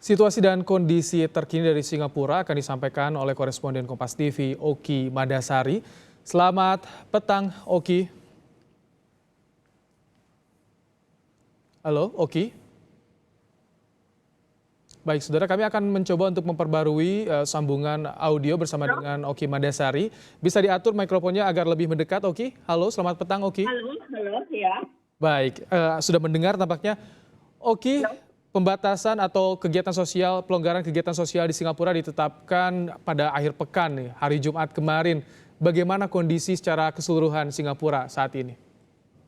Situasi dan kondisi terkini dari Singapura akan disampaikan oleh koresponden Kompas TV, Oki Madasari. Selamat petang, Oki. Halo, Oki. Baik, saudara, kami akan mencoba untuk memperbarui sambungan audio bersama dengan Oki Madasari. Bisa diatur mikrofonnya agar lebih mendekat, Oki? Halo, selamat petang, Oki. Halo, ya. Baik, sudah mendengar tampaknya. Oki, pembatasan atau kegiatan sosial, pelonggaran kegiatan sosial di Singapura ditetapkan pada akhir pekan nih, hari Jumat kemarin. Bagaimana kondisi secara keseluruhan Singapura saat ini?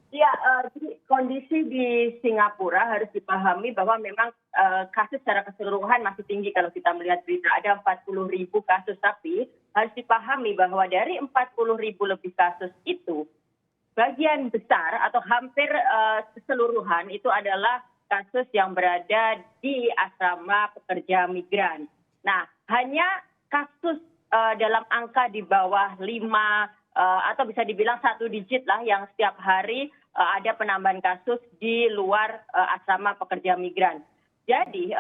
Ya, jadi kondisi di Singapura harus dipahami bahwa memang kasus secara keseluruhan masih tinggi kalau kita melihat berita. Ada 40.000 kasus, tapi harus dipahami bahwa dari 40.000 lebih kasus itu, bagian besar atau hampir keseluruhan itu adalah kasus yang berada di asrama pekerja migran. Nah, hanya kasus dalam angka di bawah 5 atau bisa dibilang 1 digit lah yang setiap hari ada penambahan kasus di luar asrama pekerja migran. Jadi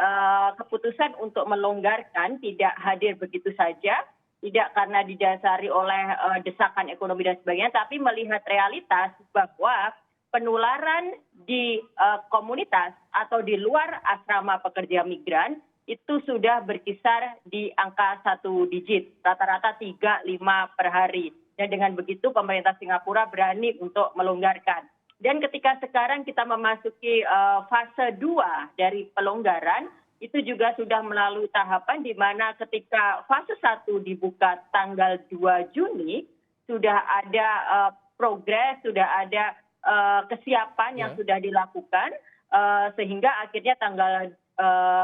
keputusan untuk melonggarkan tidak hadir begitu saja, tidak karena didasari oleh desakan ekonomi dan sebagainya, tapi melihat realitas bahwa penularan di komunitas atau di luar asrama pekerja migran itu sudah berkisar di angka 1 digit, rata-rata 3-5 per hari. Dan dengan begitu pemerintah Singapura berani untuk melonggarkan. Dan ketika sekarang kita memasuki fase 2 dari pelonggaran, itu juga sudah melalui tahapan di mana ketika fase 1 dibuka tanggal 2 Juni, sudah ada progres, sudah ada kesiapan yang sudah dilakukan, sehingga akhirnya tanggal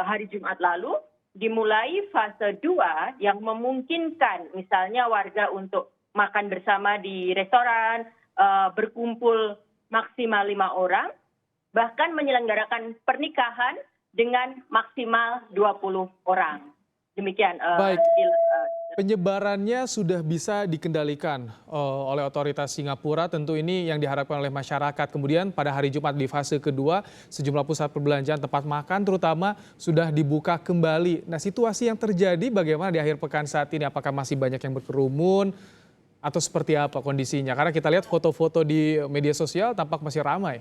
hari Jumat lalu dimulai fase 2 yang memungkinkan misalnya warga untuk makan bersama di restoran, berkumpul maksimal 5 orang, bahkan menyelenggarakan pernikahan dengan maksimal 20 orang. Demikian. Baik. Penyebarannya sudah bisa dikendalikan oleh otoritas Singapura, tentu ini yang diharapkan oleh masyarakat. Kemudian pada hari Jumat di fase kedua, sejumlah pusat perbelanjaan, tempat makan terutama sudah dibuka kembali. Nah, situasi yang terjadi bagaimana di akhir pekan saat ini? Apakah masih banyak yang berkerumun atau seperti apa kondisinya? Karena kita lihat foto-foto di media sosial tampak masih ramai.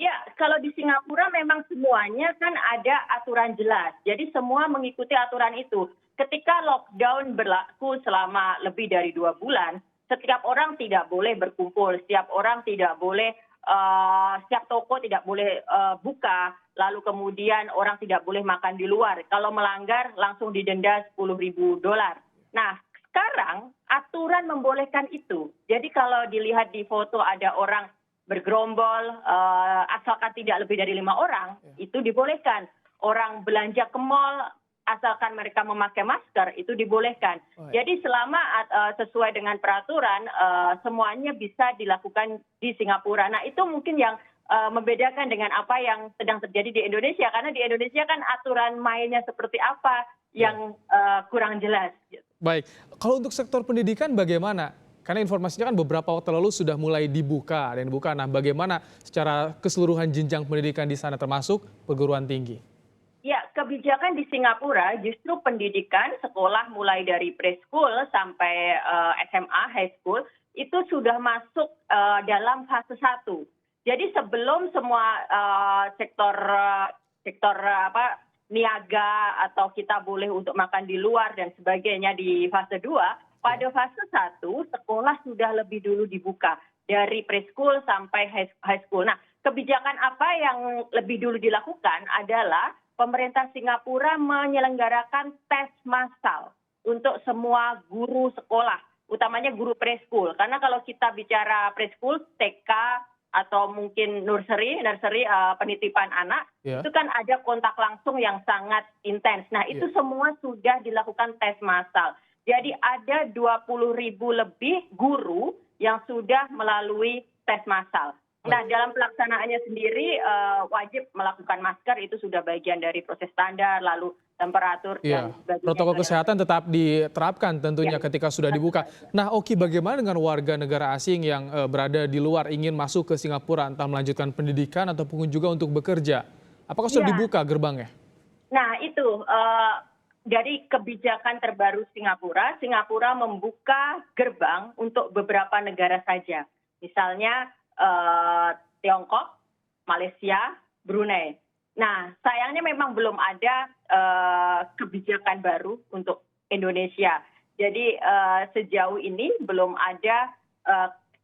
Ya, kalau di Singapura memang semuanya kan ada aturan jelas. Jadi semua mengikuti aturan itu. Ketika lockdown berlaku selama lebih dari 2 bulan, setiap orang tidak boleh berkumpul, setiap orang tidak boleh, setiap toko tidak boleh buka, lalu kemudian orang tidak boleh makan di luar. Kalau melanggar langsung didenda $10.000. Nah, sekarang aturan membolehkan itu. Jadi kalau dilihat di foto ada orang bergerombol, asalkan tidak lebih dari 5 orang, itu dibolehkan. Orang belanja ke mall, asalkan mereka memakai masker, itu dibolehkan. Jadi selama sesuai dengan peraturan, semuanya bisa dilakukan di Singapura. Nah, itu mungkin yang membedakan dengan apa yang sedang terjadi di Indonesia. Karena di Indonesia kan aturan mainnya seperti apa yang kurang jelas. Baik, kalau untuk sektor pendidikan bagaimana? Karena informasinya kan beberapa waktu lalu sudah mulai dibuka. Nah, bagaimana secara keseluruhan jenjang pendidikan di sana termasuk perguruan tinggi? Ya, kebijakan di Singapura justru pendidikan sekolah mulai dari preschool sampai SMA, high school, itu sudah masuk dalam fase 1. Jadi sebelum semua sektor niaga atau kita boleh untuk makan di luar dan sebagainya di fase 2, pada fase 1 sekolah sudah lebih dulu dibuka dari preschool sampai high school. Nah, kebijakan apa yang lebih dulu dilakukan adalah pemerintah Singapura menyelenggarakan tes massal untuk semua guru sekolah, utamanya guru preschool. Karena kalau kita bicara preschool, TK, atau mungkin nursery penitipan anak, itu kan ada kontak langsung yang sangat intens. Nah, itu semua sudah dilakukan tes massal. Jadi ada 20.000 lebih guru yang sudah melalui tes massal. Nah, dalam pelaksanaannya sendiri wajib melakukan masker, itu sudah bagian dari proses standar, lalu temperatur dan sebagainya. Protokol kesehatan tetap diterapkan tentunya ketika sudah dibuka. Nah, Oki, bagaimana dengan warga negara asing yang berada di luar ingin masuk ke Singapura, entah melanjutkan pendidikan ataupun juga untuk bekerja? Apakah sudah dibuka gerbangnya? Nah itu dari kebijakan terbaru Singapura, Singapura membuka gerbang untuk beberapa negara saja. Misalnya Tiongkok, Malaysia, Brunei. Nah, sayangnya memang belum ada kebijakan baru untuk Indonesia. Jadi sejauh ini belum ada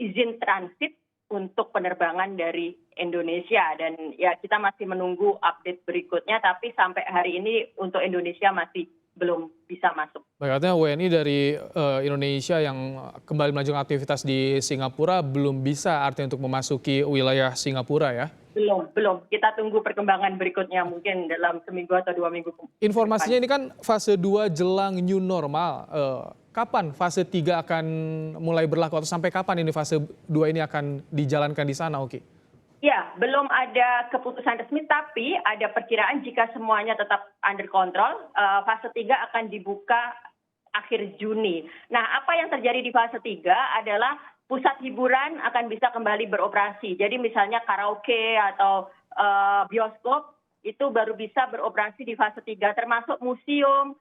izin transit untuk penerbangan dari Indonesia, dan ya kita masih menunggu update berikutnya, tapi sampai hari ini untuk Indonesia masih belum bisa masuk. Baik, artinya WNI dari Indonesia yang kembali melanjutkan aktivitas di Singapura belum bisa artinya untuk memasuki wilayah Singapura ya? Belum. Kita tunggu perkembangan berikutnya mungkin dalam seminggu atau 2 minggu ke Informasinya depan. ini kan fase 2 jelang new normal. Kapan fase 3 akan mulai berlaku atau sampai kapan ini fase 2 ini akan dijalankan di sana, Oki? Ya, belum ada keputusan resmi, tapi ada perkiraan jika semuanya tetap under control, fase 3 akan dibuka akhir Juni. Nah, apa yang terjadi di fase 3 adalah pusat hiburan akan bisa kembali beroperasi. Jadi misalnya karaoke atau bioskop itu baru bisa beroperasi di fase 3, termasuk museum,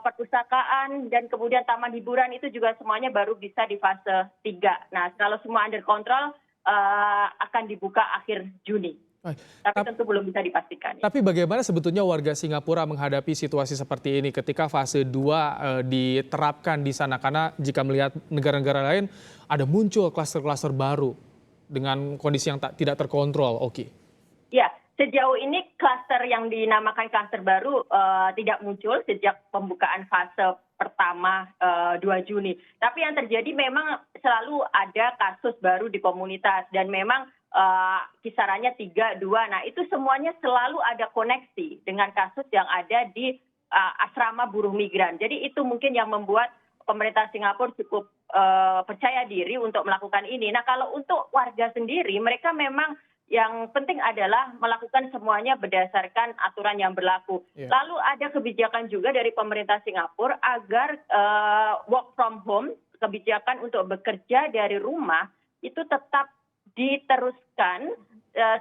perpustakaan, dan kemudian taman hiburan itu juga semuanya baru bisa di fase 3. Nah, kalau semua under control akan dibuka akhir Juni. Baik. Tapi tentu belum bisa dipastikan. Tapi bagaimana sebetulnya warga Singapura menghadapi situasi seperti ini ketika fase 2 diterapkan di sana? Karena jika melihat negara-negara lain ada muncul klaster-klaster baru dengan kondisi yang tidak terkontrol, Oki. Ya, sejauh ini klaster yang dinamakan klaster baru tidak muncul sejak pembukaan fase pertama 2 Juni. Tapi yang terjadi memang selalu ada kasus baru di komunitas, dan memang kisarannya 3, 2. Nah, itu semuanya selalu ada koneksi dengan kasus yang ada di asrama buruh migran. Jadi itu mungkin yang membuat pemerintah Singapura cukup percaya diri untuk melakukan ini. Nah, kalau untuk warga sendiri, mereka memang yang penting adalah melakukan semuanya berdasarkan aturan yang berlaku. Lalu ada kebijakan juga dari pemerintah Singapura agar work from home, kebijakan untuk bekerja dari rumah itu tetap diteruskan,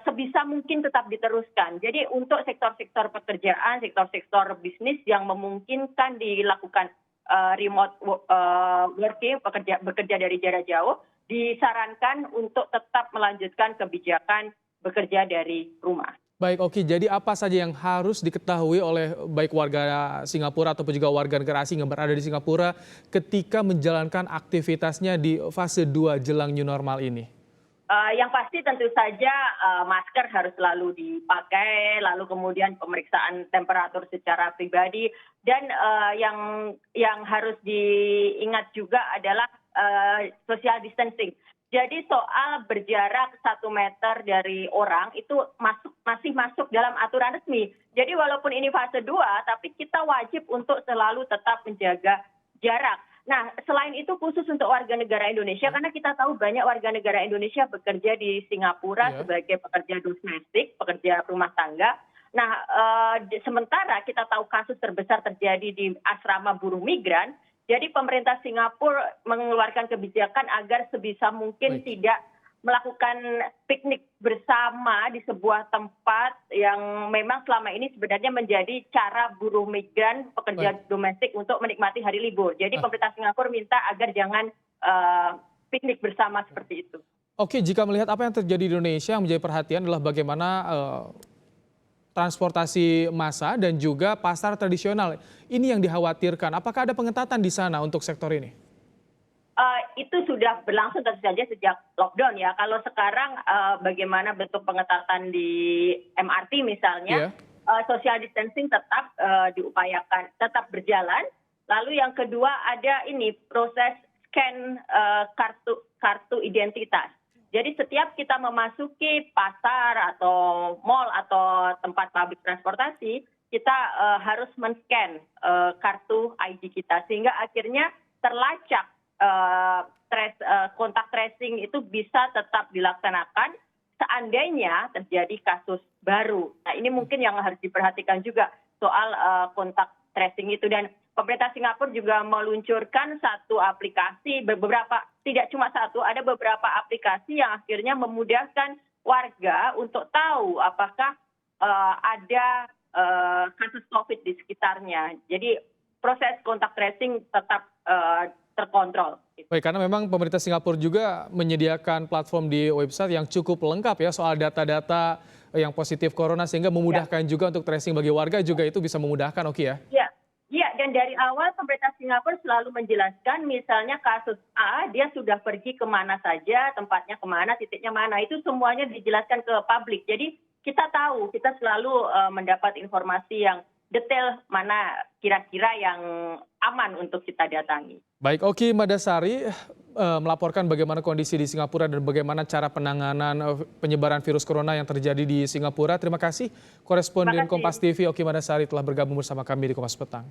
sebisa mungkin tetap diteruskan. Jadi untuk sektor-sektor pekerjaan, sektor-sektor bisnis yang memungkinkan dilakukan remote working, bekerja dari jarak jauh, disarankan untuk tetap melanjutkan kebijakan bekerja dari rumah. Baik, Oki. Jadi apa saja yang harus diketahui oleh baik warga Singapura ataupun juga warga negara asing yang berada di Singapura ketika menjalankan aktivitasnya di fase 2 jelang new normal ini? Yang pasti tentu saja masker harus selalu dipakai, lalu kemudian pemeriksaan temperatur secara pribadi, dan yang harus diingat juga adalah social distancing. Jadi soal berjarak 1 meter dari orang itu masih masuk dalam aturan resmi. Jadi walaupun ini fase 2, tapi kita wajib untuk selalu tetap menjaga jarak. Nah, selain itu khusus untuk warga negara Indonesia, karena kita tahu banyak warga negara Indonesia bekerja di Singapura sebagai pekerja domestik, pekerja rumah tangga. Nah, sementara kita tahu kasus terbesar terjadi di asrama buruh migran, jadi pemerintah Singapura mengeluarkan kebijakan agar sebisa mungkin tidak melakukan piknik bersama di sebuah tempat yang memang selama ini sebenarnya menjadi cara buruh migran, pekerja domestik untuk menikmati hari libur. Jadi pemerintah Singapura minta agar jangan piknik bersama seperti itu. Oke, jika melihat apa yang terjadi di Indonesia, yang menjadi perhatian adalah bagaimana transportasi massa dan juga pasar tradisional. Ini yang dikhawatirkan. Apakah ada pengetatan di sana untuk sektor ini? Itu sudah berlangsung tentu saja sejak lockdown ya. Kalau sekarang bagaimana bentuk pengetatan di MRT misalnya, social distancing tetap diupayakan, tetap berjalan. Lalu yang kedua ada ini proses scan kartu identitas. Jadi setiap kita memasuki pasar atau mall atau tempat publik transportasi, kita harus men-scan kartu ID kita sehingga akhirnya terlacak kontak tracing itu bisa tetap dilaksanakan seandainya terjadi kasus baru. Nah, ini mungkin yang harus diperhatikan juga soal kontak tracing itu, dan pemerintah Singapura juga meluncurkan satu aplikasi, tidak cuma satu, ada beberapa aplikasi yang akhirnya memudahkan warga untuk tahu apakah ada kasus COVID di sekitarnya. Jadi proses kontak tracing tetap terkontrol. Baik, karena memang pemerintah Singapura juga menyediakan platform di website yang cukup lengkap ya soal data-data yang positif corona sehingga memudahkan juga untuk tracing bagi warga juga itu bisa memudahkan, Oki ya? Iya, dan dari awal pemerintah Singapura selalu menjelaskan misalnya kasus A, dia sudah pergi kemana saja, tempatnya kemana, titiknya mana, itu semuanya dijelaskan ke publik. Jadi kita tahu, kita selalu mendapat informasi yang detail mana kira-kira yang aman untuk kita datangi. Baik, Oki Madasari melaporkan bagaimana kondisi di Singapura dan bagaimana cara penanganan penyebaran virus corona yang terjadi di Singapura. Terima kasih koresponden Kompas TV Oki Madasari telah bergabung bersama kami di Kompas Petang.